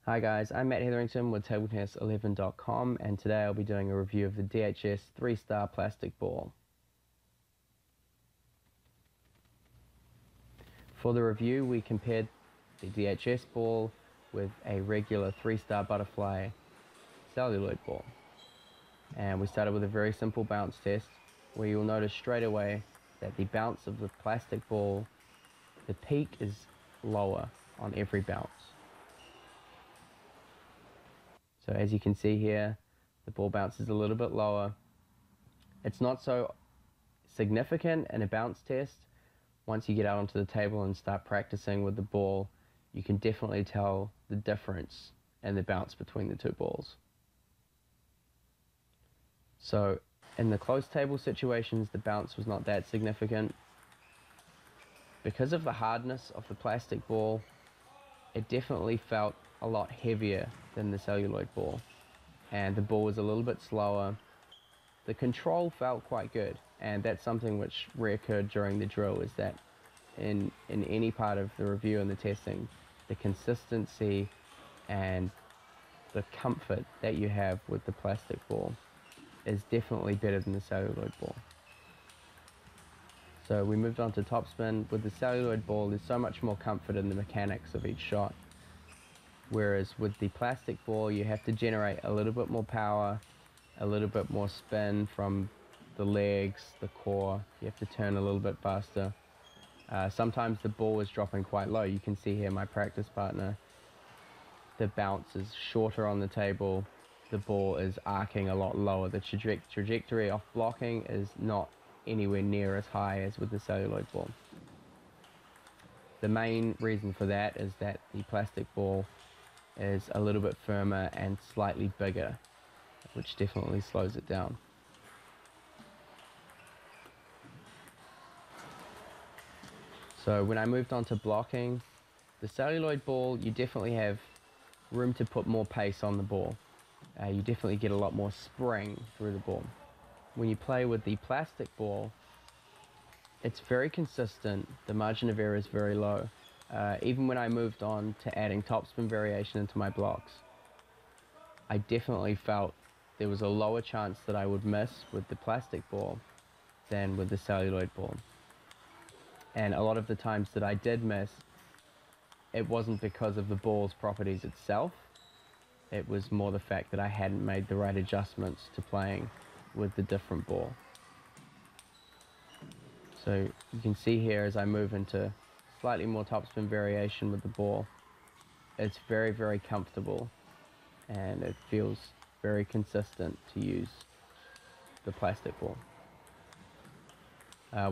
Hi guys, I'm Matt Hetherington with Tafeltennis11.com, and today I'll be doing a review of the DHS 3-star plastic ball. For the review, we compared the DHS ball with a regular 3-star butterfly celluloid ball. And we started with a very simple bounce test, where you'll notice straight away that the bounce of the plastic ball, the peak is lower on every bounce. So as you can see here, the ball bounces a little bit lower. It's not so significant in a bounce test. Once you get out onto the table and start practicing with the ball, you can definitely tell the difference in the bounce between the two balls. So in the close table situations, the bounce was not that significant. Because of the hardness of the plastic ball, it definitely felt a lot heavier than the celluloid ball, and the ball was a little bit slower. The control felt quite good, and that's something which reoccurred during the drill, is that in any part of the review and the testing, the consistency and the comfort that you have with the plastic ball is definitely better than the celluloid ball. So we moved on to topspin. With the celluloid ball, there's so much more comfort in the mechanics of each shot, whereas with the plastic ball you have to generate a little bit more power, a little bit more spin from the legs, the core. You have to turn a little bit faster. Sometimes the ball is dropping quite low. You can see here my practice partner, the bounce is shorter on the table, the ball is arcing a lot lower. The trajectory off blocking is not anywhere near as high as with the celluloid ball. The main reason for that is that the plastic ball is a little bit firmer and slightly bigger, which definitely slows it down. So when I moved on to blocking, the celluloid ball, you definitely have room to put more pace on the ball. You definitely get a lot more spring through the ball. When you play with the plastic ball, it's very consistent. The margin of error is very low. Even when I moved on to adding topspin variation into my blocks, I definitely felt there was a lower chance that I would miss with the plastic ball than with the celluloid ball. And a lot of the times that I did miss, it wasn't because of the ball's properties itself. It was more the fact that I hadn't made the right adjustments to playing with the different ball. So you can see here as I move into slightly more topspin variation with the ball, it's very, very comfortable and it feels very consistent to use the plastic ball.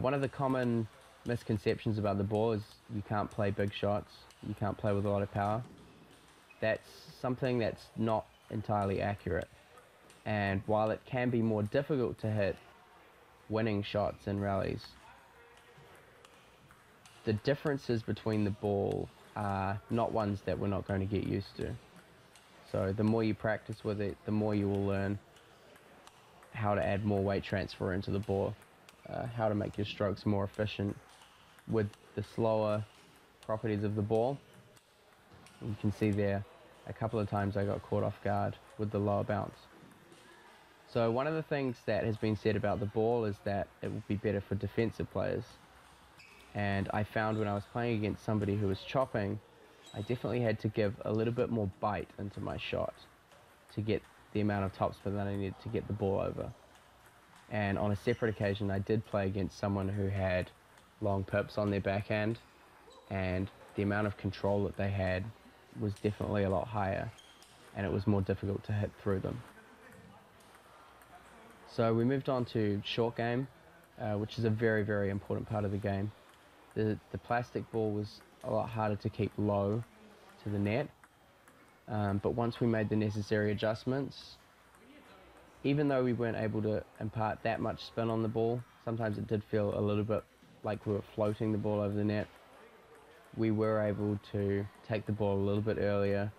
One of the common misconceptions about the ball is you can't play big shots, you can't play with a lot of power. That's something that's not entirely accurate. And while it can be more difficult to hit winning shots in rallies, the differences between the ball are not ones that we're not going to get used to. So the more you practice with it, the more you will learn how to add more weight transfer into the ball, how to make your strokes more efficient with the slower properties of the ball. You can see there a couple of times I got caught off guard with the lower bounce. So one of the things that has been said about the ball is that it will be better for defensive players. And I found when I was playing against somebody who was chopping, I definitely had to give a little bit more bite into my shot to get the amount of topspin that I needed to get the ball over. And on a separate occasion, I did play against someone who had long pips on their backhand, and the amount of control that they had was definitely a lot higher, and it was more difficult to hit through them. So we moved on to short game, which is a very, very important part of the game. The plastic ball was a lot harder to keep low to the net, but once we made the necessary adjustments, even though we weren't able to impart that much spin on the ball, sometimes it did feel a little bit like we were floating the ball over the net. We were able to take the ball a little bit earlier,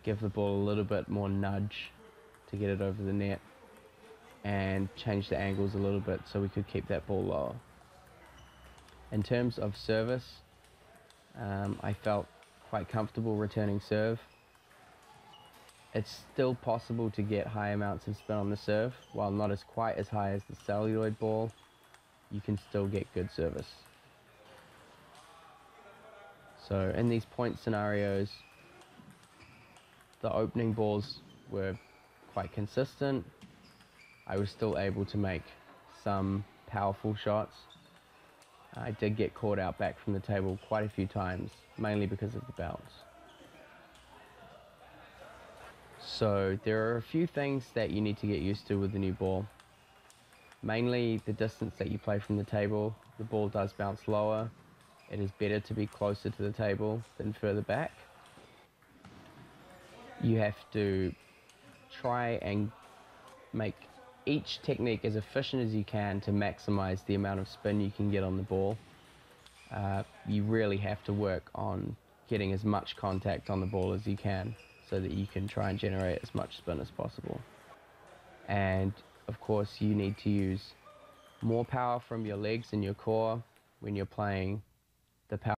give the ball a little bit more nudge to get it over the net, and change the angles a little bit so we could keep that ball lower. In terms of service, I felt quite comfortable returning serve. It's still possible to get high amounts of spin on the serve. While not as quite as high as the celluloid ball, you can still get good service. So in these point scenarios, the opening balls were quite consistent. I was still able to make some powerful shots. I did get caught out back from the table quite a few times, mainly because of the bounce. So there are a few things that you need to get used to with the new ball. Mainly the distance that you play from the table. The ball does bounce lower. It is better to be closer to the table than further back. You have to try and make each technique as efficient as you can to maximize the amount of spin you can get on the ball. You really have to work on getting as much contact on the ball as you can so that you can try and generate as much spin as possible. And of course you need to use more power from your legs and your core when you're playing the power